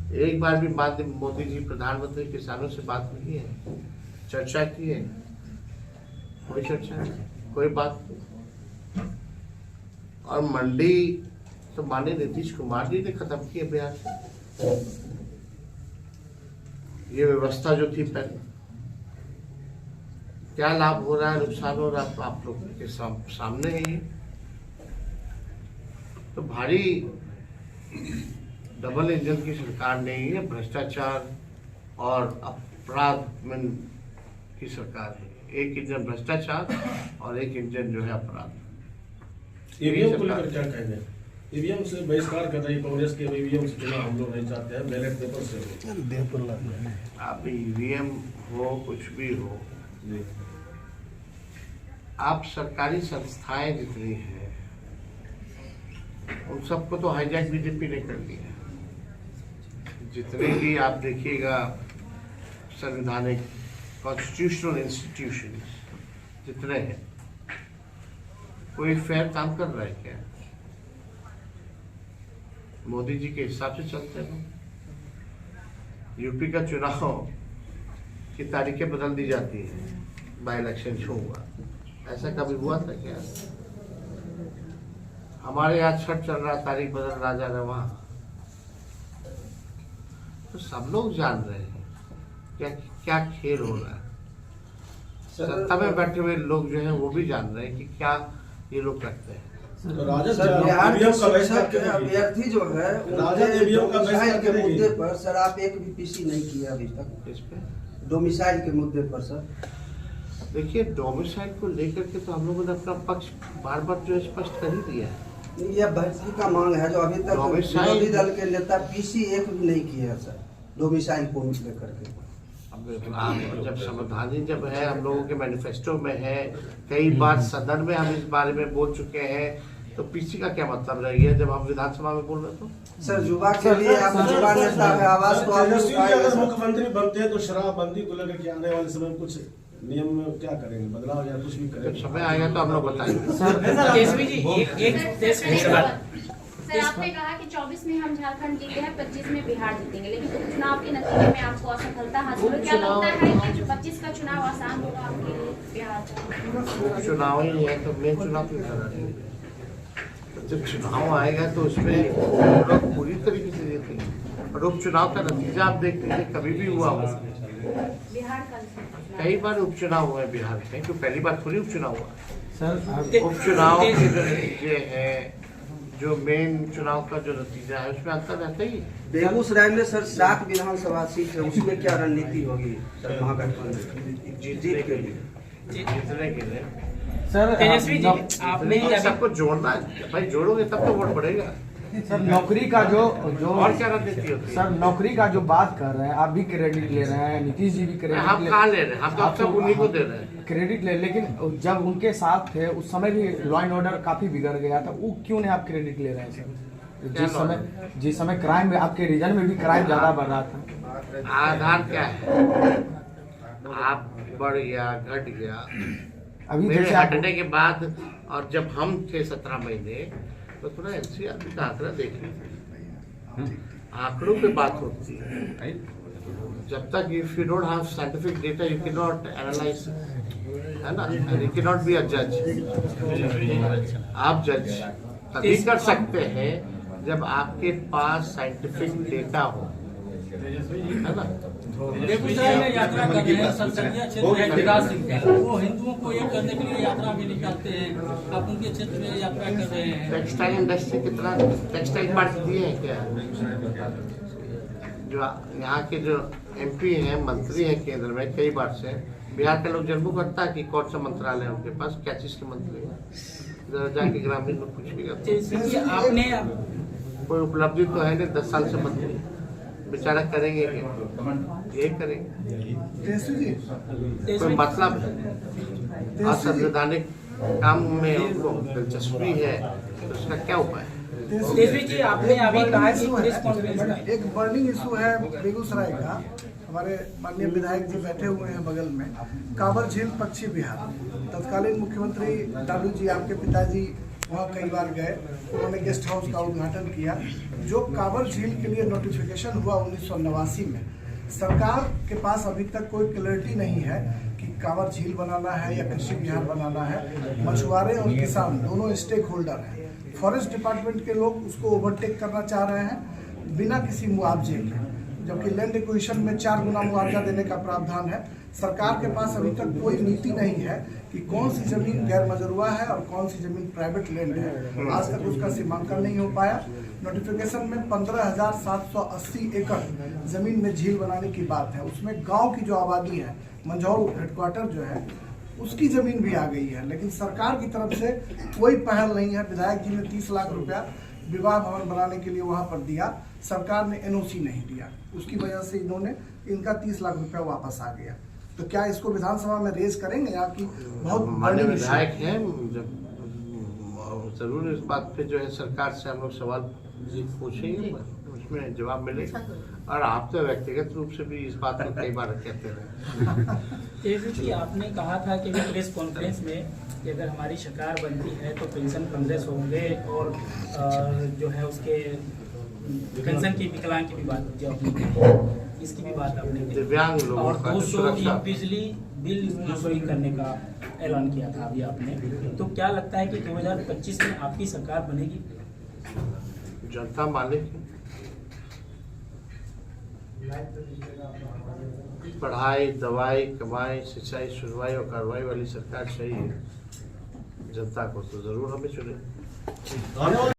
एक बार भी मोदी जी प्रधानमंत्री किसानों से बात नहीं है, चर्चा की है? कोई चर्चा नहीं, कोई बात नहीं। और मंडी तो माननीय नीतीश कुमार जी ने खत्म की है बिहार से। ये व्यवस्था जो थी पहले, क्या लाभ हो रहा है, नुकसान हो रहा है आप लोग के सामने ही। तो भारी डबल इंजन की सरकार नहीं है, भ्रष्टाचार और अपराध में की सरकार है। एक इंजन भ्रष्टाचार और एक इंजन जो है अपराध। ईवीएम को लेकर क्या कहेंगे? ईवीएम से बहिष्कार कर रही कांग्रेस के, ईवीएम से चुनाव हम लोग नहीं चाहते हैं, बैलेट पेपर से। आप ईवीएम हो कुछ भी हो, आप सरकारी संस्थाएं जितनी हैं उन सबको तो हाईजैक बीजेपी ने कर लिया। जितने भी आप देखिएगा संवैधानिक कॉन्स्टिट्यूशनल इंस्टीट्यूशन जितने हैं, कोई फेयर काम कर रहा है क्या? मोदी जी के हिसाब से चलते हैं। यूपी का चुनाव की तारीखें बदल दी जाती है, बाई इलेक्शन जो हुआ, ऐसा कभी हुआ था क्या? हमारे यहाँ छठ चल रहा, तारीख बदल रहा जा रहा वहां। तो सब लोग जान रहे हैं क्या क्या खेल हो रहा है। सत्ता में बैठे हुए लोग जो हैं वो भी जान रहे हैं कि क्या ये लोग करते हैं। अभ्यर्थी जो है के मुद्दे पर सर आप एक भी पीसी नहीं किया अभी तक। इस पे डोमिसाइल के मुद्दे पर सर देखिए, डोमिसाइल को लेकर के तो हम लोगों ने अपना पक्ष बार बार जो स्पष्ट कर ही दिया है। यह भर्ती का मांग है जो अभी तक विरोधी दल के नेता पीसी एक भी नहीं किया है सर, डोमिसाइल को लेकर के। अब जब समाधान जब है, हम लोगों के मैनिफेस्टो में है, कई बार सदन में हम इस बारे में बोल चुके हैं, तो पीसी का क्या मतलब रही है जब हम विधानसभा में बोल रहे तो? सर युवा के लिए आप युवा नेता है, आवाज तो अगर मुख्यमंत्री बनते हैं तो शराबबंदी को लेकर के आने वाले समय कुछ नियम में क्या करेंगे, बदलाव या कुछ भी करेंगे? समय आएगा तो हम लोग बताएंगे। सर आपने कहा कि 24 में हम झारखंड जीते हैं, 25 में बिहार जीतेंगे, लेकिन उपचुनाव के नतीजे में आपको असफलता हासिल हुई। क्या लगता है कि 25 का चुनाव आसान होगा आपके लिए बिहार का? चुनाव ही है तो मेन चुनाव क्यों करा रहे हैं? जब चुनाव आएगा तो उसमें लोग पूरी तरीके से देखेंगे। और उपचुनाव का नतीजा आप देख लीजिए, कभी भी हुआ हो। बिहार का कई बार उपचुनाव हुए बिहार में, तो पहली बार थोड़ी उपचुनाव हुआ सर। उपचुनाव के जो नतीजे हैं, जो मेन चुनाव का जो नतीजा है, उसमें अंतर रहता ही है। बेगूसराय में सर 7 विधानसभा सीट है, उसमें क्या रणनीति होगी सर महागठबंधन जीत के लिए? जीतने के लिए सर तेजस्वी जी आपने सबको जोड़ना है भाई, जोड़ोगे तब तो वोट बढ़ेगा। सर नौकरी का जो और क्या रणनीति होती है? सर नौकरी का जो बात कर रहे हैं, आप भी क्रेडिट ले रहे हैं, नीतीश जी भी क्रेडिट हम कहाँ ले रहे हैं? हम तो अब तक उन्हीं को दे रहे हैं क्रेडिट ले, लेकिन जब उनके साथ थे उस समय भी लॉ एंड ऑर्डर काफी बिगड़ गया था, वो क्यों नहीं आप क्रेडिट ले रहे हैं सर? जिस समय क्राइम में आपके रीजन में भी क्राइम ज्यादा बढ़ रहा था। आधार क्या है? आप बढ़ गया, घट गया। अभी मेरे जैसे हटने के बाद और जब हम थे 17 महीने, तो थोड़ा एनसीआरबी का आंकड़ा देख लीजिए। आंकड़ों पे बात होती है। जब तक if you don't have scientific data you can not analyse, है ना? You can not be a जज। आप जज तभी कर सकते हैं जब आपके पास साइंटिफिक डेटा हो, है ना? बेगूसराय में यात्रा कर रहे हैं, संसदीय क्षेत्र है विकास सिंह का, वो हिंदुओं को एक करने के लिए यात्रा भी निकालते हैं, आप उनके क्षेत्र में यात्रा कर रहे हैं। टेक्सटाइल इंडस्ट्री कितना टेक्सटाइल पार्क दिए हैं क्या? जो यहाँ के जो एमपी हैं, मंत्री हैं केंद्र में, कई बार से बिहार के लोग जन्म करता है कि कौन सा मंत्रालय है उनके पास, क्या चीज के मंत्री हैं, जरा जाके ग्रामीण में पूछिएगा। आपने कोई उपलब्धि तो है नहीं, 10 साल से मंत्री बेचारा करेंगे क्या? यही करेंगे, कोई मतलब है? असंवैधानिक काम में उनको दिलचस्पी है तो उसका क्या उपाय है? तेजस्वी जी आपने अभी कहा कि प्रेस कॉन्फ्रेंस में एक बर्निंग इशू है बेगूसराय का। हमारे माननीय विधायक जी बैठे हुए हैं बगल में, कांवर झील पश्चिम बिहार। तत्कालीन मुख्यमंत्री लालू जी आपके पिताजी वहाँ कई बार गए, उन्होंने गेस्ट हाउस का उद्घाटन किया। जो कांवर झील के लिए नोटिफिकेशन हुआ 1989 में, सरकार के पास अभी तक कोई क्लैरिटी नहीं है कि कांवर झील बनाना है या कृषि विहार बनाना है। मछुआरे और किसान दोनों स्टेक होल्डर हैं। फॉरेस्ट डिपार्टमेंट के लोग उसको ओवरटेक करना चाह रहे हैं बिना किसी मुआवजे के, जबकि लैंड एक्विजिशन में 4 गुना मुआवजा देने का प्रावधान है। सरकार के पास अभी तक कोई नीति नहीं है कि कौन सी जमीन गैर मजरूआ है और कौन सी जमीन प्राइवेट लैंड है। आज तक उसका सीमांकन नहीं हो पाया। नोटिफिकेशन में 15,780 एकड़ जमीन में झील बनाने की बात है। उसमें गांव की जो आबादी है, मंझौल हेडक्वार्टर जो है, उसकी जमीन भी आ गई है, लेकिन सरकार की तरफ से कोई पहल नहीं है। विधायक जी ने 30 लाख रुपया विवाह भवन बनाने के लिए वहां पर दिया, सरकार ने एनओसी नहीं दिया, उसकी वजह से इनका 30 लाख रुपया वापस आ गया। तो क्या इसको विधानसभा में रेज करेंगे? यहाँ की बहुत माननीय बड़ी विधायक हैं, जब जरूर इस बात पे जो है सरकार से हम लोग सवाल पूछेंगे, उसमें जवाब मिलेगा। और आप तो व्यक्तिगत रूप से भी इस बात को कई बार कहते रहे। तेजू जी, आपने कहा था कि प्रेस कॉन्फ्रेंस में कि अगर हमारी सरकार बनती है तो पेंशन 1500 होंगे और जो है उसके पेंशन की विकलांग की भी बात जो आपने इसकी भी बात आपने की। दिव्यांग लोगों और का 200 सुरक्षा, बिजली बिल वसूली करने का ऐलान किया था अभी आपने। तो क्या लगता है कि 2025 में आपकी सरकार बनेगी? जनता मालिक पढ़ाई, दवाई, कमाई, सिंचाई, सुनवाई और कार्रवाई वाली सरकार चाहिए जनता को, तो जरूर हमें चुने।